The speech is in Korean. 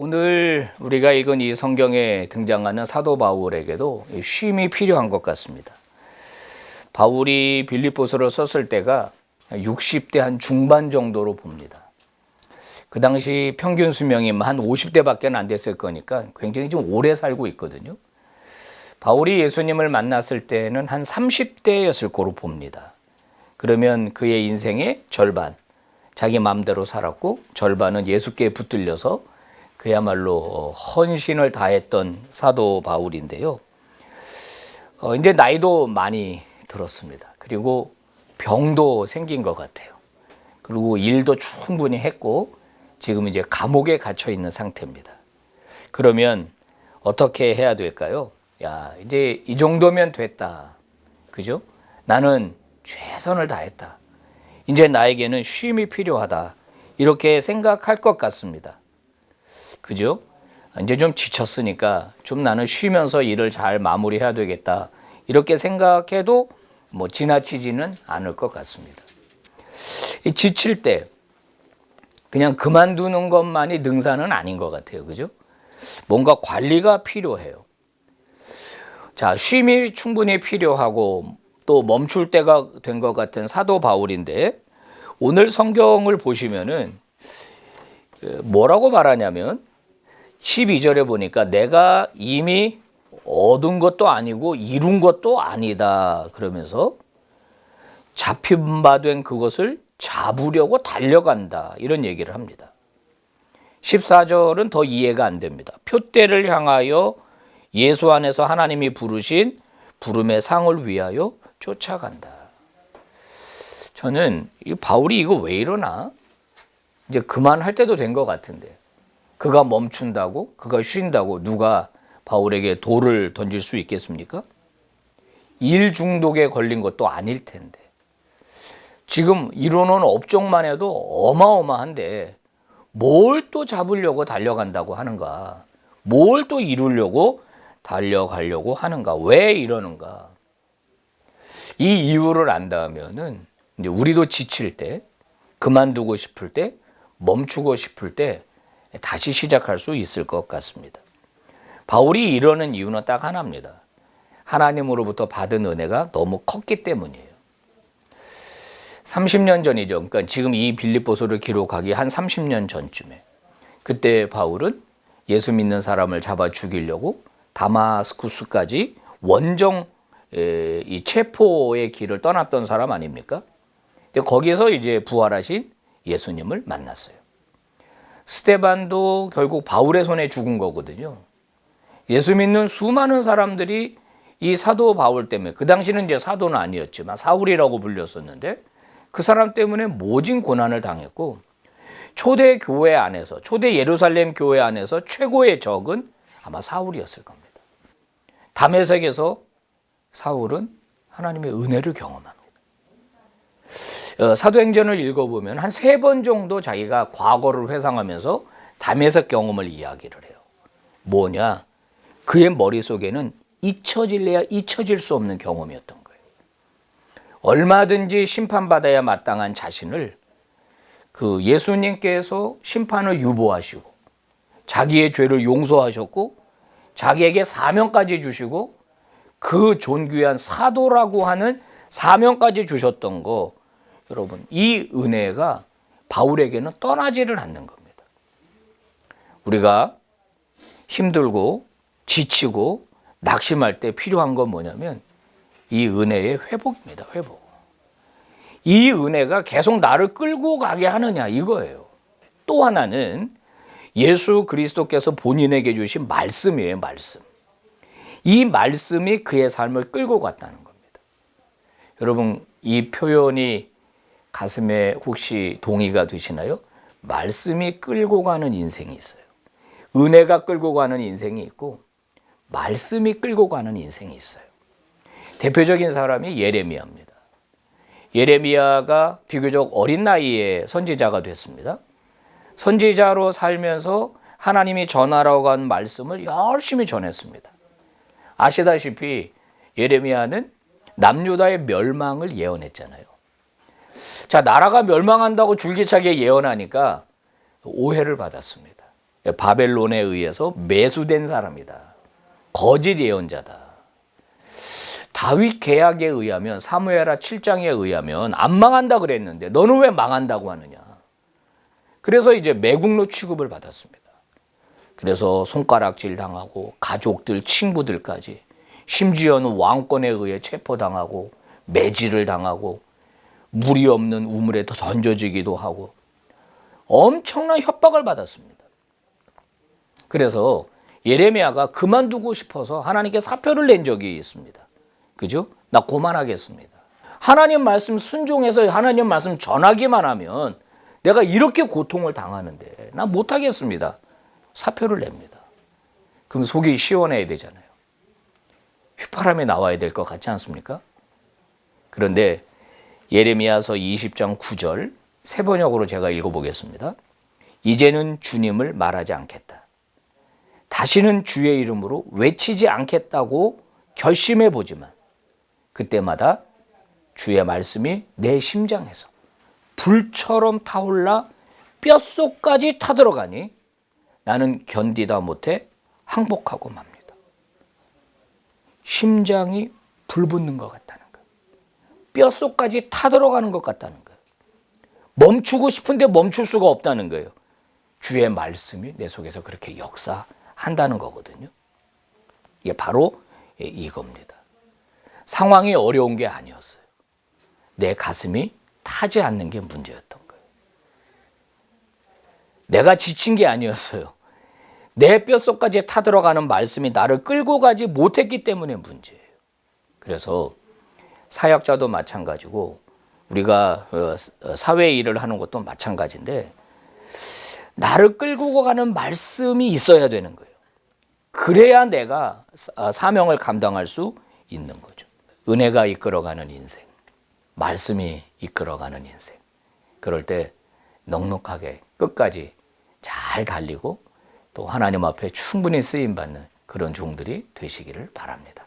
오늘 우리가 읽은 이 성경에 등장하는 사도 바울에게도 쉼이 필요한 것 같습니다. 바울이 빌립보서를 썼을 때가 60대 한 중반 정도로 봅니다. 그 당시 평균 수명이 한 50대밖에 안 됐을 거니까 굉장히 좀 오래 살고 있거든요. 바울이 예수님을 만났을 때는 한 30대였을 거로 봅니다. 그러면 그의 인생의 절반, 자기 마음대로 살았고 절반은 예수께 붙들려서 그야말로 헌신을 다했던 사도 바울인데요. 이제 나이도 많이 들었습니다. 그리고 병도 생긴 것 같아요. 그리고 일도 충분히 했고 지금 이제 감옥에 갇혀 있는 상태입니다. 그러면 어떻게 해야 될까요? 야, 이제 이 정도면 됐다. 그죠? 나는 최선을 다했다. 이제 나에게는 쉼이 필요하다. 이렇게 생각할 것 같습니다. 그죠? 이제 좀 지쳤으니까 좀 나는 쉬면서 일을 잘 마무리해야 되겠다. 이렇게 생각해도 뭐 지나치지는 않을 것 같습니다. 지칠 때 그냥 그만두는 것만이 능사는 아닌 것 같아요. 그죠? 뭔가 관리가 필요해요. 자, 쉼이 충분히 필요하고 또 멈출 때가 된 것 같은 사도 바울인데 오늘 성경을 보시면은 뭐라고 말하냐면 12절에 보니까 내가 이미 얻은 것도 아니고 이룬 것도 아니다 그러면서 잡힌 바 된 그것을 잡으려고 달려간다 이런 얘기를 합니다. 14절은 더 이해가 안 됩니다. 표대를 향하여 예수 안에서 하나님이 부르신 부름의 상을 위하여 쫓아간다. 저는 이 바울이 이거 왜 이러나? 이제 그만할 때도 된 것 같은데 그가 멈춘다고? 그가 쉰다고 누가 바울에게 돌을 던질 수 있겠습니까? 일 중독에 걸린 것도 아닐 텐데 지금 이루는 업종만 해도 어마어마한데 뭘 또 잡으려고 달려간다고 하는가? 뭘 또 이루려고 달려가려고 하는가? 왜 이러는가? 이 이유를 안다면은 이제 우리도 지칠 때, 그만두고 싶을 때, 멈추고 싶을 때 다시 시작할 수 있을 것 같습니다. 바울이 이러는 이유는 딱 하나입니다. 하나님으로부터 받은 은혜가 너무 컸기 때문이에요. 30년 전이죠. 그러니까 지금 이 빌립보서를 기록하기 한 30년 전쯤에 그때 바울은 예수 믿는 사람을 잡아 죽이려고 다마스쿠스까지 원정 이 체포의 길을 떠났던 사람 아닙니까? 근데 거기서 이제 부활하신 예수님을 만났어요. 스데반도 결국 바울의 손에 죽은 거거든요. 예수 믿는 수많은 사람들이 이 사도 바울 때문에 그 당시는 이제 사도는 아니었지만 사울이라고 불렸었는데 그 사람 때문에 모진 고난을 당했고 초대 교회 안에서 초대 예루살렘 교회 안에서 최고의 적은 아마 사울이었을 겁니다. 다메섹에서 사울은 하나님의 은혜를 경험합니다. 사도행전을 읽어보면 한 3번 정도 자기가 과거를 회상하면서 다메섹 경험을 이야기를 해요. 뭐냐? 그의 머릿속에는 잊혀질래야 잊혀질 수 없는 경험이었던 거예요. 얼마든지 심판받아야 마땅한 자신을 그 예수님께서 심판을 유보하시고 자기의 죄를 용서하셨고 자기에게 사명까지 주시고 그 존귀한 사도라고 하는 사명까지 주셨던 거 여러분 이 은혜가 바울에게는 떠나지를 않는 겁니다. 우리가 힘들고 지치고 낙심할 때 필요한 건 뭐냐면 이 은혜의 회복입니다. 회복. 이 은혜가 계속 나를 끌고 가게 하느냐 이거예요. 또 하나는 예수 그리스도께서 본인에게 주신 말씀이에요. 말씀. 이 말씀이 그의 삶을 끌고 갔다는 겁니다. 여러분 이 표현이 가슴에 혹시 동의가 되시나요? 말씀이 끌고 가는 인생이 있어요. 은혜가 끌고 가는 인생이 있고 말씀이 끌고 가는 인생이 있어요. 대표적인 사람이 예레미야입니다. 예레미야가 비교적 어린 나이에 선지자가 됐습니다. 선지자로 살면서 하나님이 전하라고 한 말씀을 열심히 전했습니다. 아시다시피 예레미야는 남유다의 멸망을 예언했잖아요. 자, 나라가 멸망한다고 줄기차게 예언하니까 오해를 받았습니다. 바벨론에 의해서 매수된 사람이다. 거짓 예언자다. 다윗 계약에 의하면 사무엘하 7장에 의하면 안 망한다 그랬는데 너는 왜 망한다고 하느냐. 그래서 이제 매국노 취급을 받았습니다. 그래서 손가락질 당하고 가족들, 친구들까지 심지어는 왕권에 의해 체포당하고 매질을 당하고 물이 없는 우물에 던져지기도 하고 엄청난 협박을 받았습니다. 그래서 예레미야가 그만두고 싶어서 하나님께 사표를 낸 적이 있습니다. 그죠? 나 그만하겠습니다. 하나님 말씀 순종해서 하나님 말씀 전하기만 하면 내가 이렇게 고통을 당하는데 나 못하겠습니다. 사표를 냅니다. 그럼 속이 시원해야 되잖아요. 휘파람이 나와야 될 것 같지 않습니까? 그런데 예레미야서 20장 9절 새 번역으로 제가 읽어보겠습니다. 이제는 주님을 말하지 않겠다. 다시는 주의 이름으로 외치지 않겠다고 결심해 보지만 그때마다 주의 말씀이 내 심장에서 불처럼 타올라 뼛속까지 타들어가니 나는 견디다 못해 항복하고 맙니다. 심장이 불붙는 것 같다는 거예요. 뼛속까지 타들어가는 것 같다는 거예요. 멈추고 싶은데 멈출 수가 없다는 거예요. 주의 말씀이 내 속에서 그렇게 역사한다는 거거든요. 이게 바로 이겁니다. 상황이 어려운 게 아니었어요. 내 가슴이 타지 않는 게 문제였던 거예요. 내가 지친 게 아니었어요. 내 뼛속까지 타들어가는 말씀이 나를 끌고 가지 못했기 때문에 문제예요. 그래서 사역자도 마찬가지고 우리가 사회 일을 하는 것도 마찬가지인데 나를 끌고 가는 말씀이 있어야 되는 거예요. 그래야 내가 사명을 감당할 수 있는 거죠. 은혜가 이끌어가는 인생, 말씀이 이끌어가는 인생. 그럴 때 넉넉하게 끝까지 잘 달리고 또 하나님 앞에 충분히 쓰임받는 그런 종들이 되시기를 바랍니다.